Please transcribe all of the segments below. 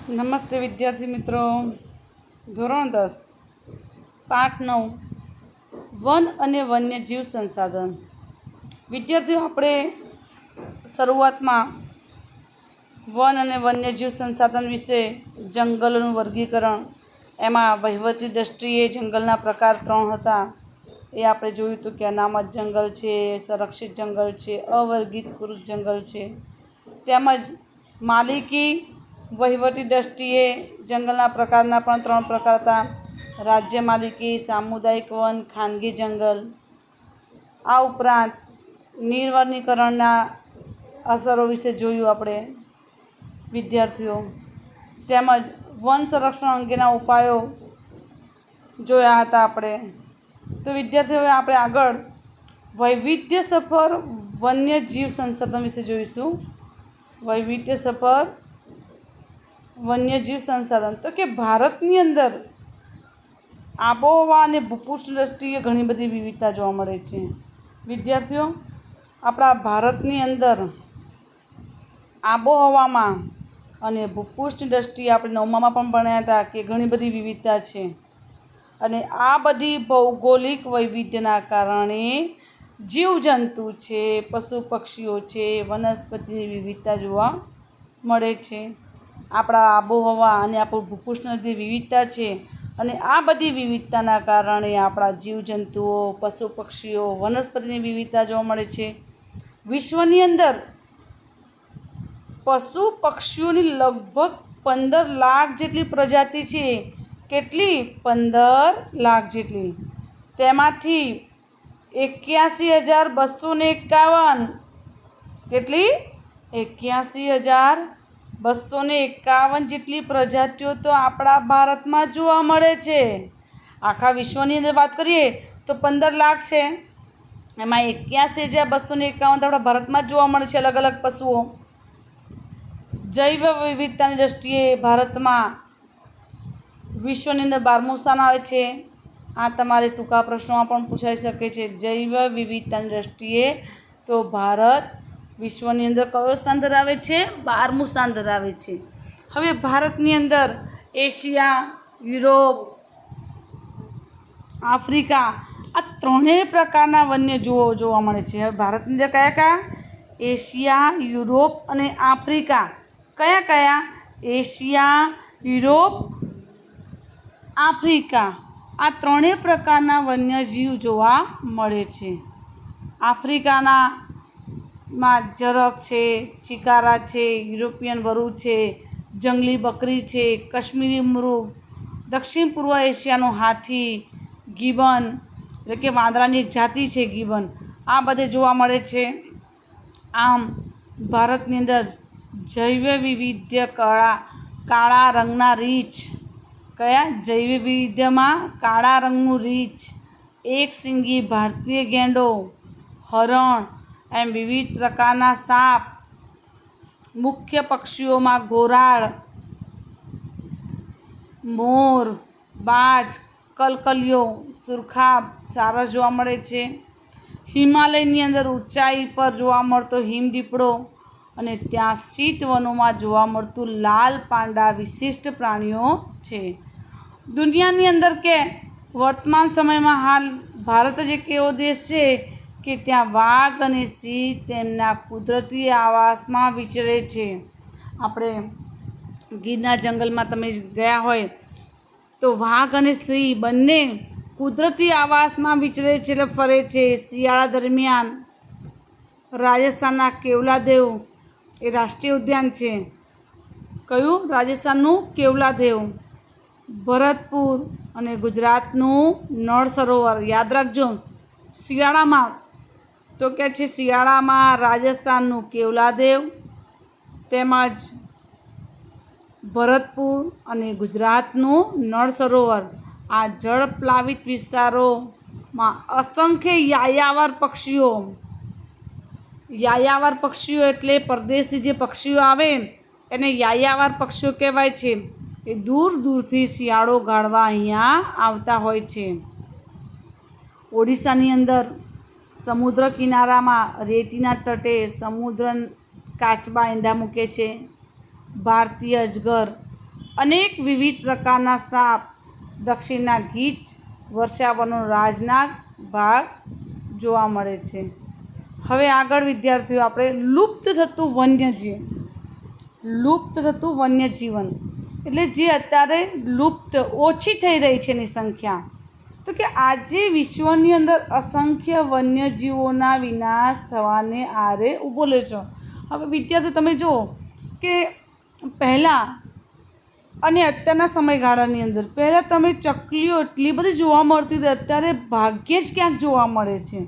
નમસ્તે વિદ્યાર્થી મિત્રો. ધોરણ 10 પાઠ 9 વન અને વન્યજીવ સંસાધન. વિદ્યાર્થીઓ, આપણે શરૂઆતમાં વન અને વન્યજીવ સંસાધન વિશે જંગલોનું વર્ગીકરણ, એમાં વહીવટી દૃષ્ટિએ જંગલના પ્રકાર 3 હતા. એ આપણે જોયું હતું કે અનામત જંગલ છે, સંરક્ષિત જંગલ છે, અવર્ગીકૃત જંગલ છે. તેમજ માલિકી વહીવટી દૃષ્ટિએ જંગલના પ્રકારના પણ 3 પ્રકાર હતા: રાજ્ય માલિકી, સામુદાયિક વન, ખાનગી જંગલ. આ ઉપરાંત નિર્વનીકરણના અસરો વિશે જોયું આપણે વિદ્યાર્થીઓ. તેમજ વન સંરક્ષણ અંગેના ઉપાયો જોયા હતા આપણે. તો વિદ્યાર્થીઓ, હવે આપણે આગળ વૈવિધ્યસભર વન્યજીવ સંસાધન વિશે જોઈશું. વૈવિધ્યસભર વન્યજીવ સંસાધન તો કે ભારતની અંદર આબોહવા અને ભૂપૃષ્ઠ દૃષ્ટિએ ઘણી બધી વિવિધતા જોવા મળે છે. વિદ્યાર્થીઓ, આપણા ભારતની અંદર આબોહવામાં અને ભૂપૃષ્ઠ દૃષ્ટિએ આપણે 9માં પણ ભણ્યા હતા કે ઘણી બધી વિવિધતા છે. અને આ બધી ભૌગોલિક વૈવિધ્યના કારણે જીવજંતુ છે, પશુ પક્ષીઓ છે, વનસ્પતિની વિવિધતા જોવા મળે છે. આપણા આબોહવા અને આપણું ભૂપૃષ્ઠની જે વિવિધતા છે, અને આ બધી વિવિધતાના કારણે આપણા જીવજંતુઓ, પશુ પક્ષીઓ, વનસ્પતિની વિવિધતા જોવા મળે છે. વિશ્વની અંદર પશુ પક્ષીઓની લગભગ 15 લાખ જેટલી પ્રજાતિ છે. કેટલી? 15 લાખ જેટલી. તેમાંથી 81,251 કેટલી? 81,251 જેટલી પ્રજાતિઓ તો આપણા ભારતમાં જોવા મળે છે. આખા વિશ્વની અંદર વાત કરીએ તો 15 લાખ છે, એમાં 81,251 તો આપણા ભારતમાં જ જોવા મળે છે. અલગ અલગ પશુઓ. જૈવ વિવિધતાની દૃષ્ટિએ ભારતમાં વિશ્વની અંદર 12મું સ્થાન આવે છે. આ તમારે ટૂંકા પ્રશ્નોમાં પણ પૂછાઈ શકે છે. જૈવ વિવિધતાની દૃષ્ટિએ તો ભારત વિશ્વની અંદર કયો સ્થાન ધરાવે છે? 12મું સ્થાન ધરાવે છે. હવે ભારતની અંદર એશિયા, યુરોપ, આફ્રિકા આ ત્રણેય પ્રકારના વન્યજીવો જોવા મળે છે. હવે ભારતની અંદર કયા કયા? એશિયા, યુરોપ અને આફ્રિકા. કયા કયા? Asia, Europe, Africa. આ ત્રણેય પ્રકારના વન્યજીવ જોવા મળે છે. આફ્રિકામાં ઝરખ છે, ચિકારા છે, યુરોપિયન વરુ છે, જંગલી બકરી છે, કાશ્મીરી મૃગ, દક્ષિણ પૂર્વ એશિયાનો હાથી, ગિબન એટલે કે વાંદરાની એક જાતિ છે ગિબન. આ બધે જોવા મળે છે. આમ ભારતની અંદર જૈવ વિવિધ્ય કાળા રંગના રીંછ. કયા? જૈવ વિવિધ્યમાં કાળા રંગનું રીંછ, એક શીંગી ભારતીય ગેંડો, હરણ, એમ વિવિધ પ્રકારના સાપ. મુખ્ય પક્ષીઓમાં ઘોરાડ, મોર, બાજ, કલકલિયો, સુરખાબ, સારસ જોવા મળે છે. હિમાલયની અંદર ઊંચાઈ પર જોવા મળતો હિમદીપડો અને ત્યાં શીત વનોમાં જોવા મળતું લાલ પાંડા વિશિષ્ટ પ્રાણીઓ છે. દુનિયાની અંદર કે વર્તમાન સમયમાં હાલ ભારત જ એક એવો દેશ છે કે ત્યાં વાઘ અને સિંહ તેમના કુદરતી આવાસમાં વિચરે છે. આપણે ગીરના જંગલમાં તમે ગયા હોય તો વાઘ અને સિંહ બંને કુદરતી આવાસમાં વિચરે છે, એટલે ફરે છે. શિયાળા દરમિયાન રાજસ્થાનના કેવલાદેવ એ રાષ્ટ્રીય ઉદ્યાન છે. કયું? રાજસ્થાનનું કેવલાદેવ. ભરતપુર અને ગુજરાતનું નળ સરોવર. યાદ રાખજો, શિયાળામાં તો કે છે શિયાળામાં રાજસ્થાનનું કેવલાદેવ તેમજ ભરતપુર અને ગુજરાતનું નળ સરોવર. આ જળપ્લાવિત વિસ્તારોમાં અસંખ્ય યાયાવર પક્ષીઓ. યાયાવર પક્ષીઓ એટલે પરદેશી જે પક્ષીઓ આવે એને યાયાવર પક્ષીઓ કહેવાય છે. એ દૂર દૂરથી શિયાળો ગાળવા અહીંયા આવતા હોય છે. ઓડિશાની અંદર સમુદ્ર કિનારામાં રેતીના તટે સમુદ્ર કાચબા ઈંડા મૂકે છે. ભારતીય અજગર અનેક વિવિધ પ્રકારના સાપ, દક્ષિણના ગીચ, વર્ષાવનનો રાજનાગ ભાગ જોવા મળે છે. હવે આગળ વિદ્યાર્થીઓ આપણે લુપ્ત થતું વન્યજીવન એટલે જે અત્યારે લુપ્ત ઓછી થઈ રહી છે એની સંખ્યા. તો કે આજે વિશ્વની અંદર અસંખ્ય વન્યજીવોના વિનાશ થવાને આરે ઊભો લે છે. હવે વિદ્યાર્થીઓ તમે જુઓ કે પહેલાં અને અત્યારના સમયગાળાની અંદર પહેલાં તમે ચકલીઓ એટલી બધી જોવા મળતી હતી, અત્યારે ભાગ્યે જ ક્યાંક જોવા મળે છે.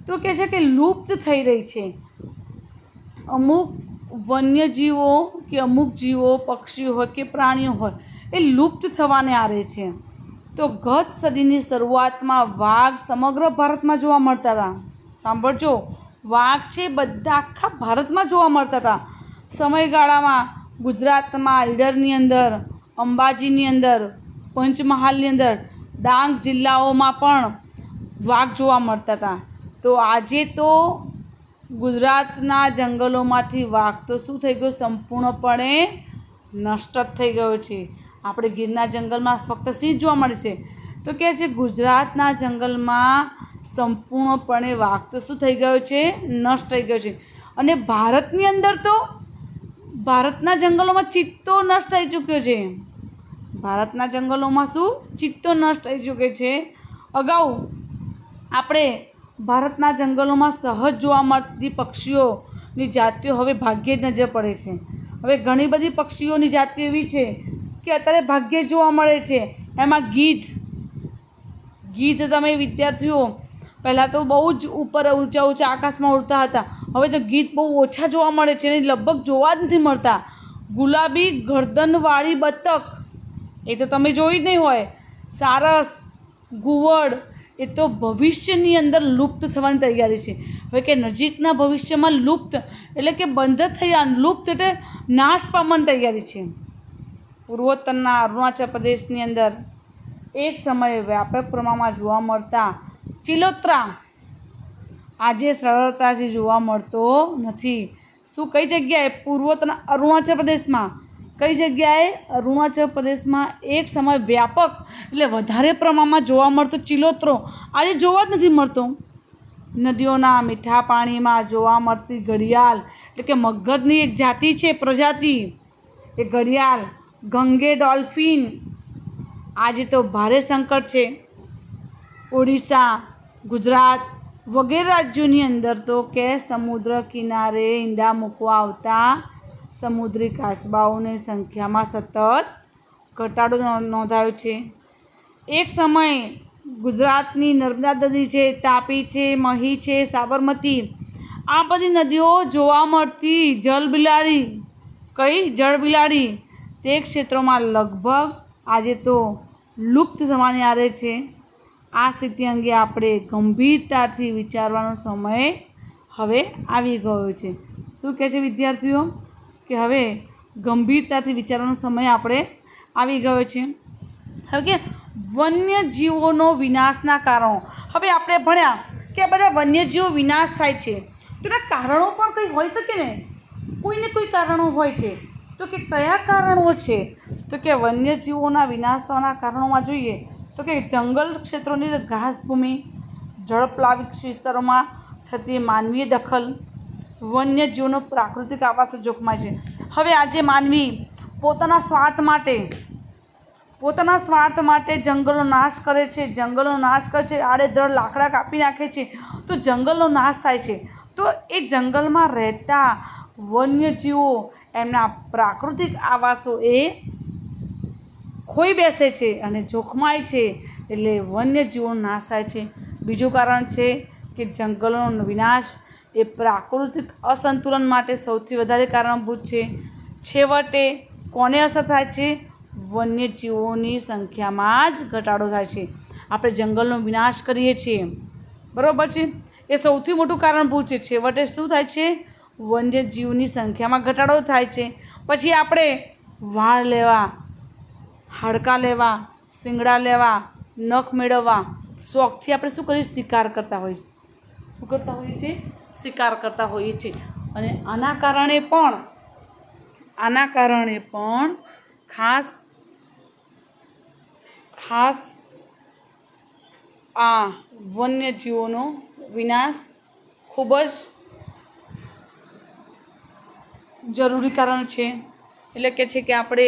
તો કહે છે કે લુપ્ત થઈ રહી છે. અમુક વન્યજીવો કે અમુક જીવો, પક્ષીઓ હોય કે પ્રાણીઓ હોય એ લુપ્ત થવાને આરે છે. તો ગત સદીની શરૂઆતમાં વાઘ સમગ્ર ભારતમાં જોવા મળતા હતા. સાંભળજો, વાઘ છે બધા આખા ભારતમાં જોવા મળતા હતા. સમયગાળામાં ગુજરાતમાં ઈડરની અંદર, અંબાજીની અંદર, પંચમહાલની અંદર, ડાંગ જિલ્લાઓમાં પણ વાઘ જોવા મળતા હતા. તો આજે તો ગુજરાતના જંગલોમાંથી વાઘ તો શું થઈ ગયો, સંપૂર્ણપણે નષ્ટ જ થઈ ગયો છે. આપણે ગીરના જંગલમાં ફક્ત સિંહ જોવા મળે છે. તો કહે છે ગુજરાતના જંગલમાં સંપૂર્ણપણે વાઘ તો શું થઈ ગયો છે, નષ્ટ થઈ ગયો છે. અને ભારતની અંદર તો ભારતના જંગલોમાં ચિત્તો નષ્ટ થઈ ચૂક્યો છે. ભારતના જંગલોમાં શું, ચિત્તો નષ્ટ થઈ ચૂકે છે. અગાઉ આપણે ભારતના જંગલોમાં સહજ જોવા મળતી પક્ષીઓની જાતિઓ હવે ભાગ્યે જ નજર પડે છે. હવે ઘણી બધી પક્ષીઓની જાતિઓ એવી છે કે અત્યારે ભાગ્યે જોવા મળે છે. એમાં ગીધ તમે વિદ્યાર્થીઓ પહેલાં તો બહુ જ ઉપર ઊંચા આકાશમાં ઉડતા હતા. હવે તો ગીધ બહુ ઓછા જોવા મળે છે અને લગભગ જોવા જ નથી મળતા. ગુલાબી ગરદનવાળી બતક એ તો તમે જોઈ જ નહીં હોય. સારસ, ઘુવડ એ તો ભવિષ્યની અંદર લુપ્ત થવાની તૈયારી છે. હવે કે નજીકના ભવિષ્યમાં લુપ્ત એટલે કે બંધ થયા, લુપ્ત એટલે નાશ પામવાની તૈયારી છે. પૂર્વોત્તરના અરુણાચલ પ્રદેશની અંદર એક સમયે વ્યાપક પ્રમાણમાં જોવા મળતા ચિલોત્રા આજે સરળતાથી જોવા મળતો નથી. શું, કઈ જગ્યાએ? પૂર્વોત્તરના અરુણાચલ પ્રદેશમાં. કઈ જગ્યાએ? અરુણાચલ પ્રદેશમાં એક સમય વ્યાપક એટલે વધારે પ્રમાણમાં જોવા મળતો ચિલોત્રો આજે જોવા જ નથી મળતો. નદીઓના મીઠા પાણીમાં જોવા મળતી ઘડિયાળ એટલે કે મગરની એક જાતિ છે, પ્રજાતિ એ ઘડિયાળ, ગંગે ડોલ્ફિન આજે તો ભારે સંકટ છે. ઓડિશા, ગુજરાત વગેરે રાજ્યોની અંદર તો કે સમુદ્ર કિનારે ઈંડા મૂકવા આવતા સમુદ્રી કાચબાઓની સંખ્યામાં સતત ઘટાડો નોંધાયો છે. એક સમય ગુજરાતની નર્મદા નદી છે, તાપી છે, મહી છે, સાબરમતી આ બધી નદીઓ જોવા મળતી જળબિલાડી, કઈ જળબિલાડી તે ક્ષેત્રોમાં લગભગ આજે તો લુપ્ત થવાની આરે છે. આ સ્થિતિ અંગે આપણે ગંભીરતાથી વિચારવાનો સમય હવે આવી ગયો છે. શું કહે છે વિદ્યાર્થીઓ કે હવે ગંભીરતાથી વિચારવાનો સમય આપણે આવી ગયો છે. હવે કે વન્યજીવોનો વિનાશના કારણો. હવે આપણે ભણ્યા કે આ બધા વન્યજીવો વિનાશ થાય છે તો એના કારણો પણ કંઈ હોઈ શકે ને, કોઈને કોઈ કારણો હોય છે. તો કે કયા કારણો છે? તો કે વન્યજીવોના વિનાશ થવાના કારણોમાં જોઈએ તો કે જંગલ ક્ષેત્રોની ઘાસભૂમિ, જળપ્લાવિત વિસ્તારોમાં થતી માનવીય દખલ, વન્યજીવોનો પ્રાકૃતિક આવાસ જોખમાય છે. હવે આજે માનવી પોતાના સ્વાર્થ માટે જંગલનો નાશ કરે છે, આડેધડ લાકડા કાપી નાખે છે તો જંગલનો નાશ થાય છે. તો એ જંગલમાં રહેતા વન્યજીવો એમના પ્રાકૃતિક આવાસો એ ખોઈ બેસે છે અને જોખમાય છે, એટલે વન્યજીવોનો નાશ થાય છે. બીજું કારણ છે કે જંગલોનો વિનાશ એ પ્રાકૃતિક અસંતુલન માટે સૌથી વધારે કારણભૂત છે. છેવટે કોને અસર થાય છે? વન્યજીવોની સંખ્યામાં જ ઘટાડો થાય છે. આપણે જંગલનો વિનાશ કરીએ છીએ, બરાબર છે, એ સૌથી મોટું કારણભૂત છે. છેવટે શું થાય છે? વન્યજીવની સંખ્યામાં ઘટાડો થાય છે. પછી આપણે વાળ લેવા, હાડકાં લેવા, શિંગડા લેવા, નખ મેળવવા શોખથી આપણે શું કરીએ? શિકાર કરતા હોઈએ છીએ. શિકાર કરતા હોઈએ છીએ. અને આના કારણે પણ ખાસ આ વન્યજીવોનો વિનાશ ખૂબ જ જરૂરી કારણ છે. એટલે કે છે કે આપણે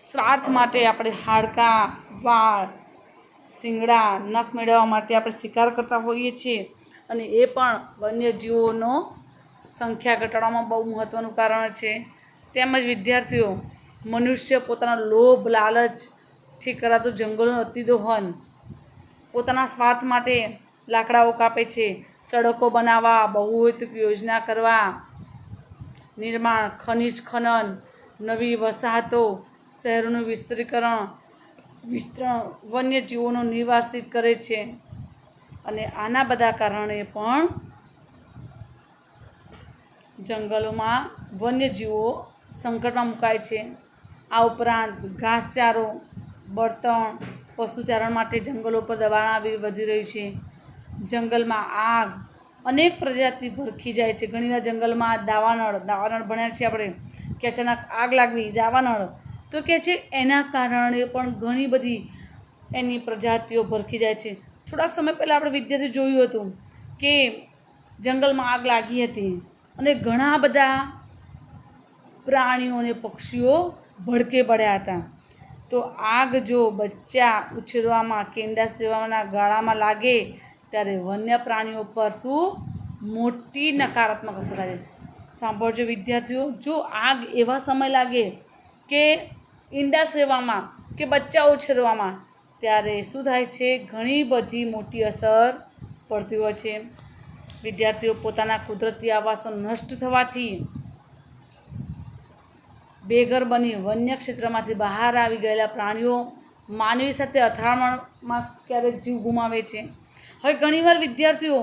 સ્વાર્થ માટે આપણે હાડકાં, વાળ, શિંગડા, નખ મેળવવા માટે આપણે શિકાર કરતા હોઈએ છીએ, અને એ પણ વન્યજીવોનો સંખ્યા ઘટાડવામાં બહુ મહત્ત્વનું કારણ છે. તેમજ વિદ્યાર્થીઓ, મનુષ્ય પોતાના લોભ લાલચથી કરાતું જંગલોનું અતિદોહન, પોતાના સ્વાર્થ માટે લાકડાઓ કાપે છે, સડકો બનાવવા, બહુહેતુક યોજના કરવા, નિર્માણ, ખનિજ ખનન, નવી વસાહતો, શહેરોનું વિસ્તરણ વન્યજીવોનો નિર્વાસિત કરે છે. અને આના બધા કારણે પણ જંગલોમાં વન્યજીવો સંકટમાં મુકાય છે. આ ઉપરાંત ઘાસચારો, બળતણ, પશુચારણ માટે જંગલો પર દબાણ વધી રહ્યું છે. જંગલમાં આગ, અનેક પ્રજાતિ ભરખી જાય છે. ઘણીવાર જંગલમાં દાવાનળ ભણ્યા છીએ આપણે કે અચાનક આગ લાગવી, દાવાનળ, તો કે છે એના કારણે પણ ઘણી બધી એની પ્રજાતિઓ ભરખી જાય છે. થોડાક સમય પહેલાં આપણે વિદ્યાર્થી જોયું હતું કે જંગલમાં આગ લાગી હતી અને ઘણા બધા પ્રાણીઓ અને પક્ષીઓ ભડકે પડ્યા હતા. તો આગ જો બચ્ચા ઉછેરવામાં કે ઈંડા સેવવાના ગાળામાં લાગે ત્યારે વન્ય પ્રાણીઓ પર શું મોટી નકારાત્મક અસર થાય. સાંભળજો વિદ્યાર્થીઓ, જો આગ એવા સમય લાગે કે ઈંડા સેવવામાં કે બચ્ચા ઉછેરવામાં, ત્યારે શું થાય છે, ઘણી બધી મોટી અસર પડતી હોય છે. વિદ્યાર્થીઓ, પોતાના કુદરતી આવાસો નષ્ટ થવાથી બેઘર બની વન્ય ક્ષેત્રમાંથી બહાર આવી ગયેલા પ્રાણીઓ માનવી સાથે અથડામણમાં ક્યારેક જીવ ગુમાવે છે. હવે ઘણીવાર વિદ્યાર્થીઓ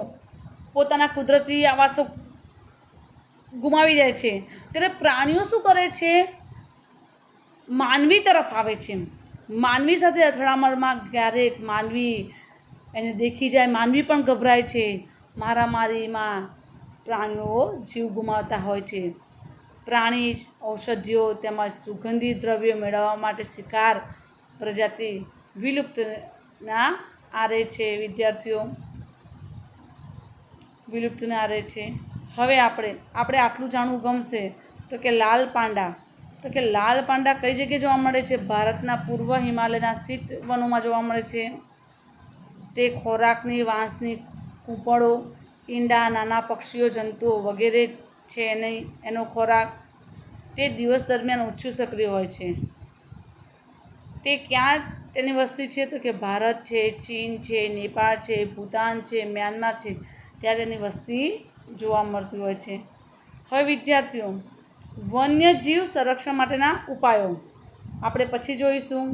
પોતાના કુદરતી આવાસો ગુમાવી જાય છે, ત્યારે પ્રાણીઓ શું કરે છે, માનવી તરફ આવે છે. માનવી સાથે અથડામણમાં ક્યારેક માનવી એને દેખી જાય, માનવી પણ ગભરાય છે. મારામારીમાં પ્રાણીઓ જીવ ગુમાવતા હોય છે. પ્રાણી ઔષધિઓ તેમજ સુગંધિત દ્રવ્યો મેળવવા માટે શિકાર પ્રજાતિ વિલુપ્તના આરે છે. વિદ્યાર્થીઓ, વિલુપ્તના આરે છે. હવે આપણે આટલું જાણવું ગમશે તો કે લાલ પાંડા, લાલ પાંડા કઈ જગ્યાએ જોવા મળે છે? ભારતના પૂર્વ હિમાલયના શીત વનોમાં જોવા મળે છે. તે ખોરાકની વાંસની કૂંપળો, ઈંડા, નાના પક્ષીઓ, જંતુઓ વગેરે છે એનો ખોરાક. તે દિવસ દરમિયાન ઓછું સક્રિય હોય છે. તે ક્યાં તેની વસ્તી છે? તો કે ભારત છે, ચીન છે, નેપાળ છે, ભૂતાન છે, મ્યાનમાર છે, ત્યાં તેની વસ્તી જોવા મળતી હોય છે. હવે વિદ્યાર્થીઓ, વન્યજીવ સંરક્ષણ માટેના ઉપાયો આપણે પછી જોઈશું.